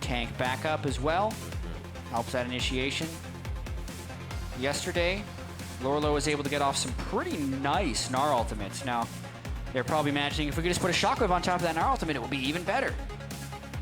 tank backup as well. Helps that initiation. Yesterday, Lourlo was able to get off some pretty nice Gnar ultimates. Now, they're probably imagining if we could just put a shockwave on top of that Gnar ultimate, it will be even better.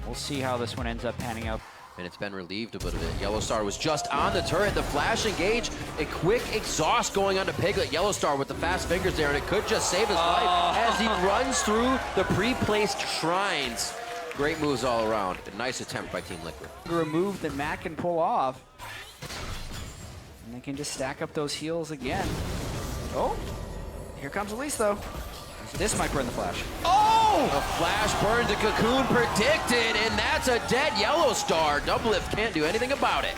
We'll see how this one ends up panning out. And it's been relieved a bit of it. Yellowstar was just on the turret. The flash engage, a quick exhaust going onto Piglet. Yellowstar with the fast fingers there, and it could just save his life as he runs through the pre-placed shrines. Great moves all around. A nice attempt by Team Liquid. A move that Matt can pull off. And they can just stack up those heals again. Oh, here comes Elise though. This might burn the flash. Oh! A flash burn to Cocoon predicted, and that's a dead Yellowstar. Doublelift can't do anything about it.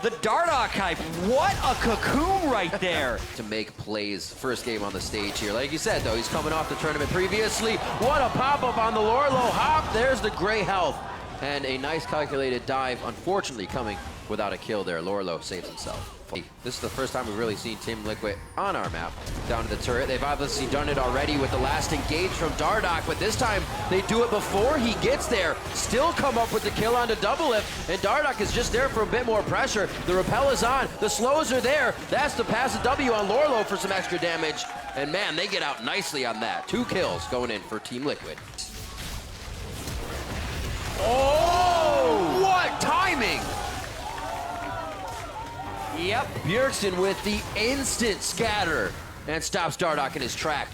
The Dardoch hype, what a Cocoon right there. To make plays, first game on the stage here. Like you said though, he's coming off the tournament previously. What a pop-up on the Lourlo hop. There's the gray health. And a nice calculated dive, unfortunately coming without a kill there. Lourlo saves himself. This is the first time we've really seen Team Liquid on our map down to the turret. They've obviously done it already with the last engage from Dardoch, but this time they do it before he gets there. Still come up with the kill onto Doublelift, and Dardoch is just there for a bit more pressure. The repel is on, the slows are there. That's the pass of W on Lourlo for some extra damage. And man, they get out nicely on that. 2 kills going in for Team Liquid. Oh, what timing! Yep. Bjergsen with the instant scatter and stops Dardoch in his track.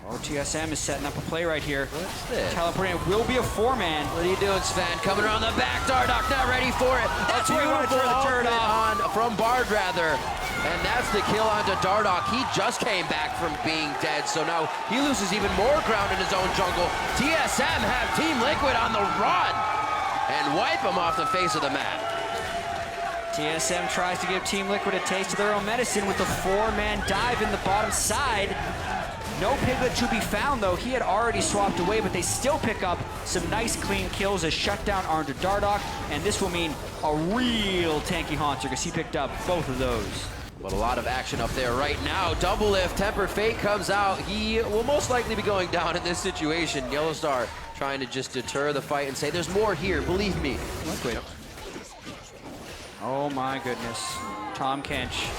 Oh, TSM is setting up a play right here. What's this? Teleporting will be a 4-man. What are you doing, Sven? Coming around the back, Dardoch not ready for it. That's where he wanted to turn the turret on from Bard, rather. And that's the kill onto Dardoch. He just came back from being dead, so now he loses even more ground in his own jungle. TSM have Team Liquid on the run and wipe him off the face of the map. TSM tries to give Team Liquid a taste of their own medicine with the 4-man dive in the bottom side. No Piglet to be found though. He had already swapped away, but they still pick up some nice clean kills as shutdown onto Dardoch, and this will mean a real tanky Hauntzer because he picked up both of those. But a lot of action up there right now. Doublelift, Tempered Fate comes out. He will most likely be going down in this situation. Yellowstar trying to just deter the fight and say, there's more here, believe me. Liquid. Oh my goodness. Tahm Kench.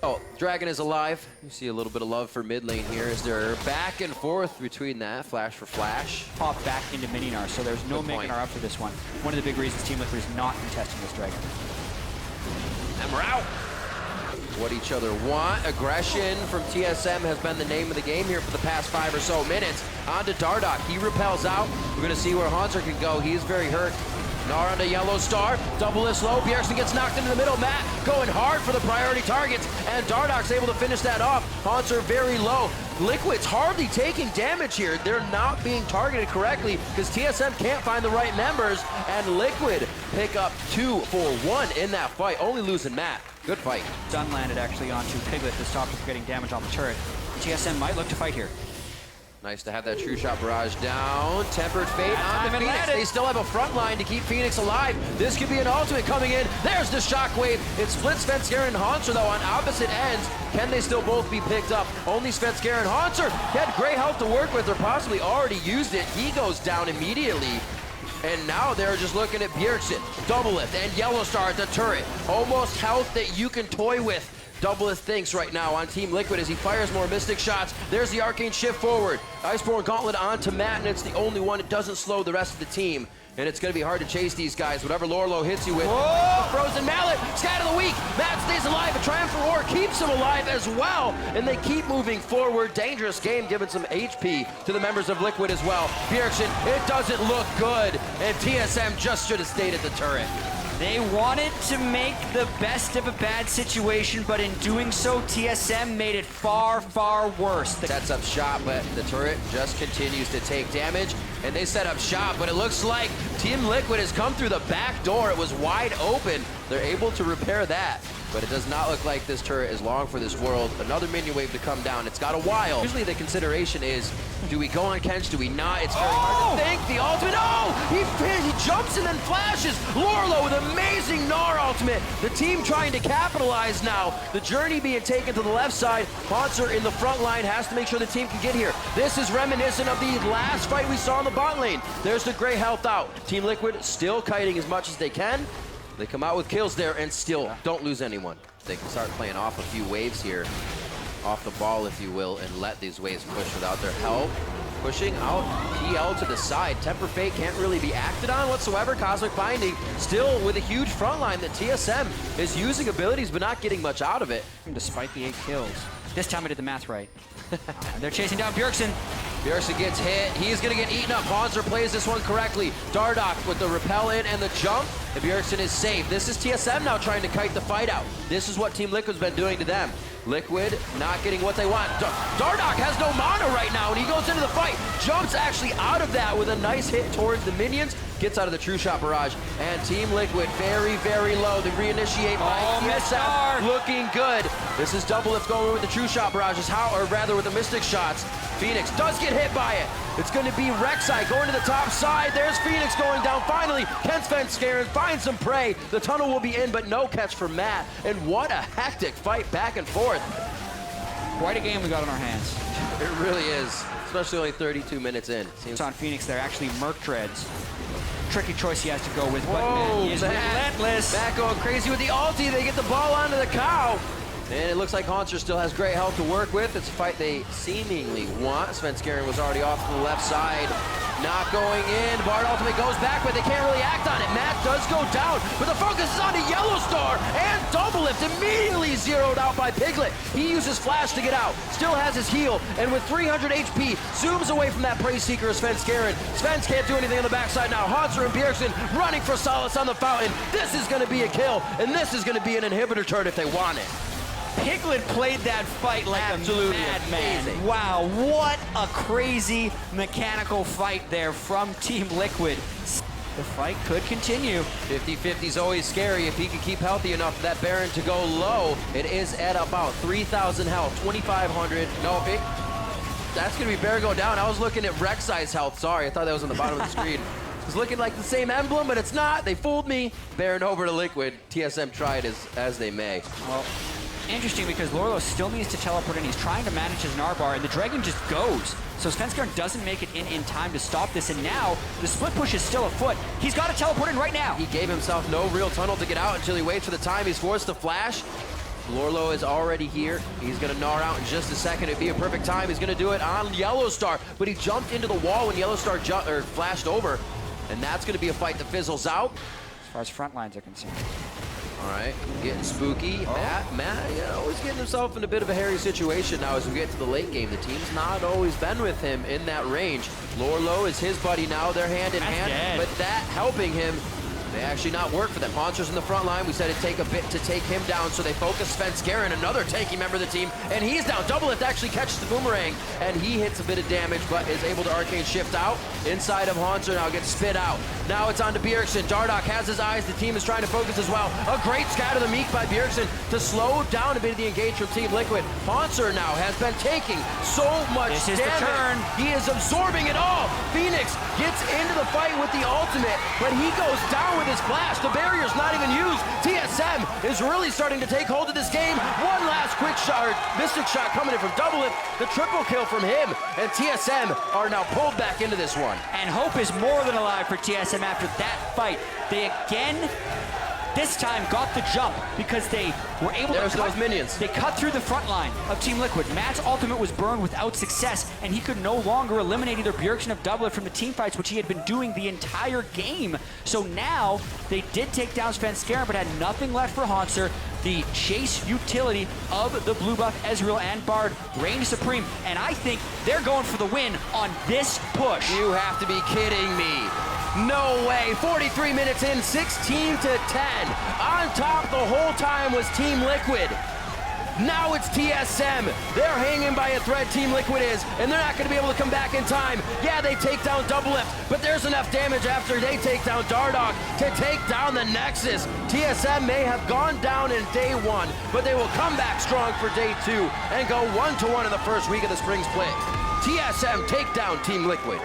Oh, Dragon is alive. You see a little bit of love for mid lane here as they're back and forth between that. Flash for flash. Pop back into mini Gnar, so there's no Mega Gnar up for this one. One of the big reasons Team Liquid is not contesting this Dragon. And we're out. What each other want. Aggression from TSM has been the name of the game here for the past 5 or so minutes. On to Dardoch. He repels out. We're going to see where Hauntzer can go. He is very hurt. Gnar onto Yellowstar. Doublelift low. Bjergsen gets knocked into the middle. Matt going hard for the priority targets. And Dardoch's able to finish that off. Hauntzer very low. Liquid's hardly taking damage here. They're not being targeted correctly because TSM can't find the right members. And Liquid pick up 2 for 1 in that fight. Only losing Matt. Good fight. Stun landed actually onto Piglet to stop him from getting damage on the turret. TSM might look to fight here. Nice to have that True Shot barrage down. Tempered Fate on the Phoenix. They still have a front line to keep Phoenix alive. This could be an ultimate coming in. There's the shockwave. It splits Svenskeren and Hauntzer though on opposite ends. Can they still both be picked up? Only Svenskeren. Hauntzer had great health to work with or possibly already used it. He goes down immediately. And now they're just looking at Bjergsen, Doublelift, and Yellowstar at the turret. Almost health that you can toy with. Doublelift thinks right now on Team Liquid as he fires more Mystic shots. There's the Arcane Shift forward. Iceborne Gauntlet onto Matt, and it's the only one that doesn't slow the rest of the team. And it's going to be hard to chase these guys. Whatever Lourlo hits you with. Whoa! Frozen Mallet, Scat of the Week. Matt stays alive. A Triumph for War keeps him alive as well. And they keep moving forward. Dangerous game, giving some HP to the members of Liquid as well. Bjergsen, it doesn't look good. And TSM just should have stayed at the turret. They wanted to make the best of a bad situation, but in doing so, TSM made it far, far worse. Sets up shop, but the turret just continues to take damage, and they set up shop, but it looks like Team Liquid has come through the back door. It was wide open. They're able to repair that, but it does not look like this turret is long for this world. Another minion wave to come down. It's got a while. Usually the consideration is, do we go on Kench, do we not? It's very hard to think. The ultimate, oh! He jumps and then flashes. Lourlo with amazing Gnar ultimate. The team trying to capitalize now. The journey being taken to the left side. Hauntzer in the front line has to make sure the team can get here. This is reminiscent of the last fight we saw in the bot lane. There's the gray health out. Team Liquid still kiting as much as they can. They come out with kills there and still don't lose anyone. They can start playing off a few waves here. Off the ball, if you will, and let these waves push without their help. Pushing out PL to the side. Temper Fate can't really be acted on whatsoever. Cosmic Binding still with a huge front line that TSM is using abilities but not getting much out of it. Despite the 8 kills. This time I did the math right. They're chasing down Bjergsen. Bjergsen gets hit. He's going to get eaten up. Hauntzer plays this one correctly. Dardoch with the repel in and the jump. And Bjergsen is safe. This is TSM now trying to kite the fight out. This is what Team Liquid's been doing to them. Liquid not getting what they want. Dardoch has no mana right now, and he goes into the fight. Jumps actually out of that with a nice hit towards the minions. Gets out of the True Shot barrage. And Team Liquid very, very low. They reinitiate by TSM. Looking good. This is Doublelift going with the True Shot barrages, or rather with the Mystic Shots. Fenix does get hit by it. It's going to be Rek'Sai going to the top side. There's Fenix going down. Finally, Svenskeren finds some prey. The tunnel will be in, but no catch for Matt. And what a hectic fight back and forth. Quite a game we got on our hands. It really is, especially only 32 minutes in. It's on Fenix there, actually Merc Dreads. Tricky choice he has to go with, but whoa, man, he is relentless. Matt going crazy with the ulti. They get the ball onto the cow. And it looks like Hauntzer still has great health to work with. It's a fight they seemingly want. Svenskeren was already off to the left side. Not going in. Bard ultimate goes back, but they can't really act on it. Matt does go down, but the focus is on the Yellowstar. And Doublelift immediately zeroed out by Piglet. He uses Flash to get out. Still has his heal, and with 300 HP, zooms away from that Prey Seeker as Svenskeren. Svens can't do anything on the backside now. Hauntzer and Bjergsen running for solace on the fountain. This is going to be a kill, and this is going to be an inhibitor turn if they want it. Piglet played that fight like absolutely a madman. Wow, what a crazy mechanical fight there from Team Liquid. The fight could continue. 50-50 is always scary if he can keep healthy enough for that Baron to go low. It is at about 3,000 health, 2,500. No, that's going to be Baron going down. I was looking at Rek'Sai's health. Sorry, I thought that was on the bottom of the screen. It's looking like the same emblem, but it's not. They fooled me. Baron over to Liquid. TSM tried as they may. Well, interesting because Lourlo still needs to teleport in. He's trying to manage his Gnar bar, and the Dragon just goes. So Svenskeren doesn't make it in time to stop this, and now the split push is still afoot. He's got to teleport in right now. He gave himself no real tunnel to get out until he waits for the time. He's forced to flash. Lourlo is already here. He's going to Gnar out in just a second. It'd be a perfect time. He's going to do it on Yellowstar, but he jumped into the wall when Yellowstar flashed over, and that's going to be a fight that fizzles out. As far as front lines are concerned. All right, getting spooky. Matt, you know, he's getting himself in a bit of a hairy situation now as we get to the late game. The team's not always been with him in that range. Lourlo is his buddy now. They're hand in hand, but that helping him may actually not work for them. Hauntzer's in the front line. We said it'd take a bit to take him down, so they focus Svenskeren, another tanky member of the team, and he's down. Doublelift actually catches the boomerang, and he hits a bit of damage, but is able to arcane shift out. Inside of Hauntzer now gets spit out. Now it's on to Bjergsen. Dardoch has his eyes. The team is trying to focus as well. A great scatter the Meek by Bjergsen to slow down a bit of the engage from Team Liquid. Hauntzer now has been taking so much damage. This is the turn. He is absorbing it all. Fenix gets into the fight with the ultimate, but he goes down with his flash. The barrier's not even used. TSM is really starting to take hold of this game. One last quick shot, or Mystic Shot coming in from Doublelift. The triple kill from him, and TSM are now pulled back into this one. And hope is more than alive for TSM after that fight. They again, this time, got the jump because they were able to cut those minions. They cut through the front line of Team Liquid. Matt's ultimate was burned without success, and he could no longer eliminate either Bjergsen or Doublelift from the team fights, which he had been doing the entire game. So now, they did take down Svenskeren, but had nothing left for Hauntzer. The chase utility of the blue buff Ezreal and Bard reigned supreme, and I think they're going for the win on this push. You have to be kidding me. No way. 43 minutes in, 16-10. On top the whole time was Team Liquid. Now it's TSM. They're hanging by a thread, Team Liquid is, and they're not going to be able to come back in time. Yeah, they take down Doublelift, but there's enough damage after they take down Dardoch to take down the Nexus. TSM may have gone down in day one, but they will come back strong for day two and go 1-1 in the first week of the spring split. TSM take down Team Liquid.